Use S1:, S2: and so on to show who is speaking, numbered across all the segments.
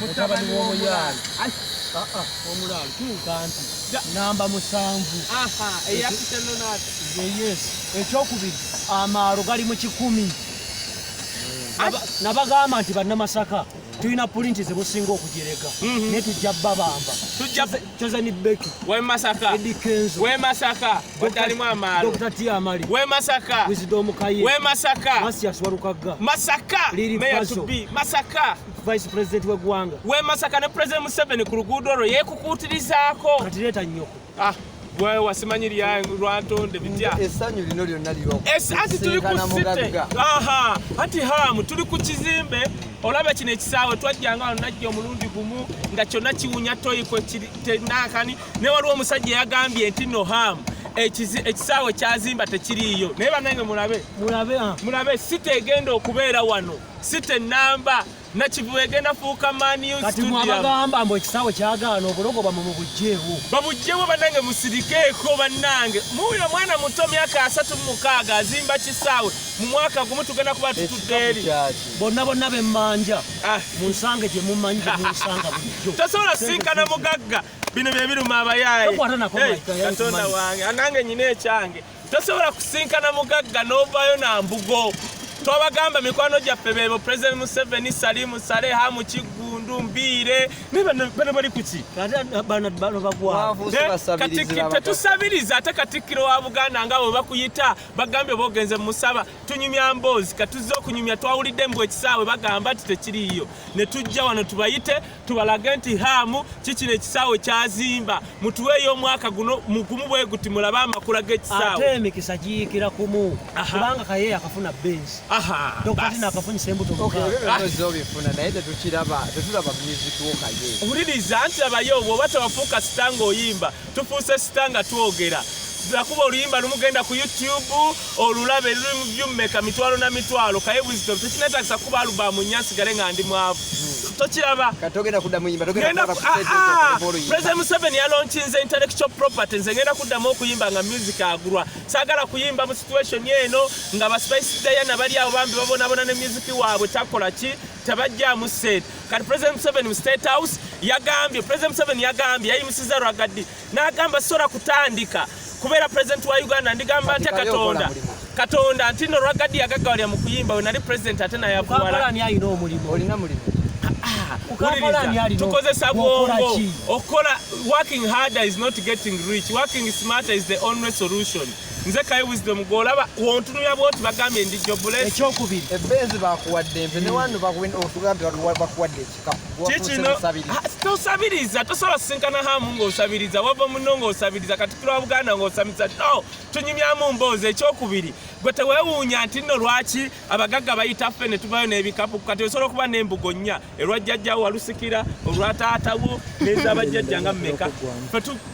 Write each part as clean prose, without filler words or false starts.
S1: mutabani w'omuyala omulala tuukanti namba 7
S2: eyakitano nati
S1: yes ekyokubiri amaaro gali mu 10 nabagamba nti bannamasaka tulina pulinti zebusinga okujereka naye tujja babamba tujja ni beki
S2: wemasaka watalimu amaaro
S1: Dr. Tiamali
S2: wemasaka
S1: Wisdom Kaye
S2: wemasaka
S1: Masias Walukaga
S2: Masaka Mayor to be Masaka
S1: Vice President w'eggwanga
S2: wemasaka ne President Museveni ku luguudo olwo yeekukuutirizaako
S1: kati leeta nnyoko
S2: gwe wasimanyiri ya lwantonde bitya
S3: essanyu lino lyonna liwo
S2: anti tuli ku site anti hamu tuli ku kizimbe olaba kino ekisaawe twajjanga wano najja omulundi gumu nga kyonna kiwunya toyiko tenakani ne waliwo omusajja yagambye nti no hamu ekisaawe kyazimba tekiriiyo naye bannange mulabe site egenda okubeera wano site namba nakivu egenda fuuka maniu
S1: kati mwabagamba mbu ekisaawe kyagaana obulogo bamwe mubugjeewo
S2: babugjewo bannange musirikeeko bannange muyo mwana muto myaka 36 azimba kisaawe mu mwaka gumu tugenda kuba tutudde eri
S1: bonna bemmanja munsange gye mumanyi munsanga bulijjo
S2: tosobola sinkana mugagga bino bye biruma abayaaye katonda wange anange nyina ekyange tosobola kusinkana mugagga n'ovaayo na mbugo twabagamba mikwano gyaffe bebo President Museveni Salimu Sale Hamu Kigundu Mbire bano bali kuki kati tusabiriza ate Katikkiro wa Buganda nga bwe bakuyita bagambye bogenze musaba tunyumya mboozi katuzze okunyumya twawulidde mbu ekisaawe bagamba nti tekiriiyo ne tujja wano tubayite tubalage nti Hamu kikino ekisaawe kyazimba mutuweeyo omwaka guno mugumu bwe guti mulaba amakula g'ekisaawe
S1: ate emikisa giyikira kumu kubanga Kaye akafuna benzi Dokati akafunyisa embuto
S3: zobifuna naye tetulaba music wokaye
S2: owuliriza nti abayo bw'oba tewafuuka sitanga oyimba tufuuse sitanga twogera lakuba oluyimba lumugenda ku YouTube olulabe luli mu byumeka mitwalo na mitwalo Kaye Wisdom tekinetagisa kuba alubamu nyansigale nga ndi mwavu tokiraba
S3: katogenda kudda muyimba
S2: President Museveni yalonchinze intellectual property nze ngenda kuddamu okuyimba nga music agulwa saagala kuyimba mu situation eno nga ba Spice Diana bali awo bambi babonabona ne music waabwe takola ki tabajjamu set kati President Museveni mu State House yagambye yayimusiza Rwagadi n'agamba sola kutandika kubeera president wa Uganda ndigamba ntya Katonda nti no Rwagadi yagagawalya mu kuyimba we nali president ate nayavuwala
S1: alina omulimu
S3: olina mulimu
S2: tukozesa bwongo okola working harder is not getting rich working smarter is the only solution nze Kaye Wisdom golaba wontunuya bwoti bagambye ndi jobless
S1: ekyokubiri
S3: ebenzi bakuwadde empe ne wano bakuwadde
S2: kikino tosabiriza tosobola sinkana Hamu ng'osabiriza wava muno ng'osabiriza Katikkiro wa Buganda ng'osabiriza no tunyumyamu mboozi ekyokubiri gwe teweewuunya nti nno lwaki abagagga bayita ffe ne tubayo n'ebikapu kati osobola okuba n'embugo nnya erwajjajjawo Walusikira olwataatawo n'ezabajjajja nga mmeka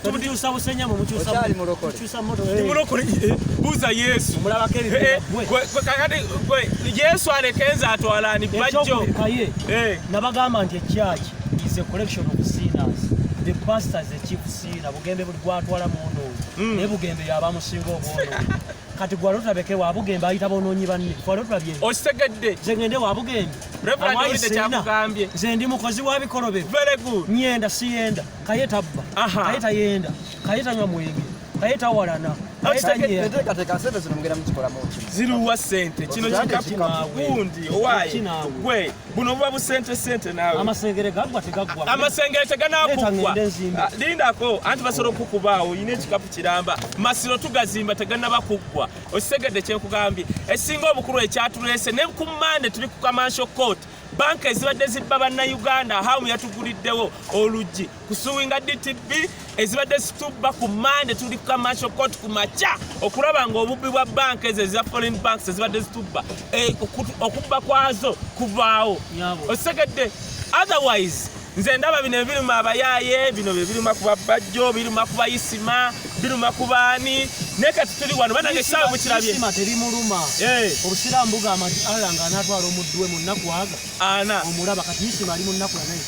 S1: tukyusa busenyamu mukyusa
S2: mulokole buuza Yesu Yesu alekenza atwalani bajjo
S1: nabagamba nti ekyaki is a collection of sinners the pastor is the chief sinner Bugembe buli gwatwala muono naye Bugembe yabamusinga obwono kati gwalotabeke wa Bugembe ayita bonoonyi banne gwalotabye
S2: okitegedde
S1: nze ngende wa Bugembe nze ndi mukozi wa bikolobe nyenda siyenda Kaye tabba Kaye tayenda Kaye tanywa mwenge Kaye tawalana
S2: ziruwa sente kino kikapu gundi owaye gwe buno buba busente nawe
S1: amasengere
S2: teganakuggwa lindako anti basobola okukubaawo yina ekikapu kiramba masiro tugazimba teganaba kuggwa okisegedde kyenkugambye esinga obukulu ekyatuleese ne ku Mande tuli ku Commercial Court banka ezibadde zibba bannayuganda Hamu yatuguliddewo oluggi kusuwinga DTB ezibadde zitubba ku Mande tuli ku Commercial Court ku makya okulaba nga obubbi bwa banka ezo eza foreign banks ezibadde zitubba okubba kwazo kuvaawo osegedde otherwise nze ndaba bino ebiruma abayaaye bino biruma kuba bajjo biruma kuba Isima biruma kubaani naye kati tuli wano banange ekisaawe mukirabye
S1: Isima teri muluma obusiraamu bugamba nti Allah nga anaatwala omuddu we mu nnaku aga omulaba kati Isima ali mu nnaku yanaye